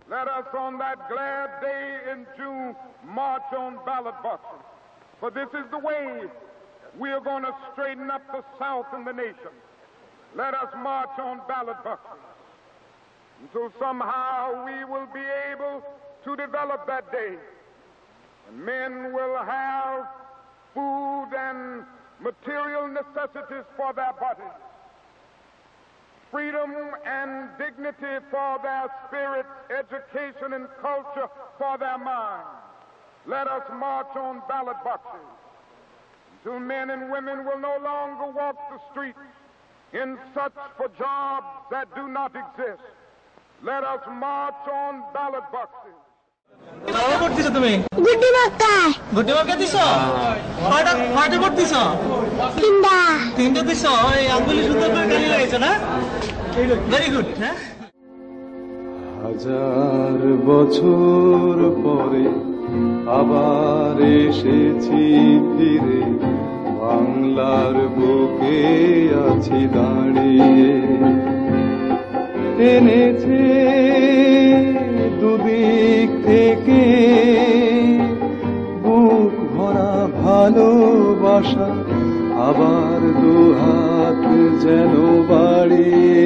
Let us on that glad day in June march on ballot boxes. For this is the way we are going to straighten up the South and the nation. Let us march on ballot boxes until somehow we will be able to develop that day. And men will have food and material necessities for their bodies, freedom and dignity for their spirit, education and culture for their minds. Let us march on ballot boxes until men and women will no longer walk the streets in search for jobs that do not exist. Let us march on ballot boxes. Very good. হাজার বছর পরে আবার এসেছি ফিরে, বাংলার বুকে আছি দাঁড়িয়ে। এনেছে দুদিক থেকে বুক ভরা ভালোবাসা, আবার দুহাত যেন বাড়িয়ে।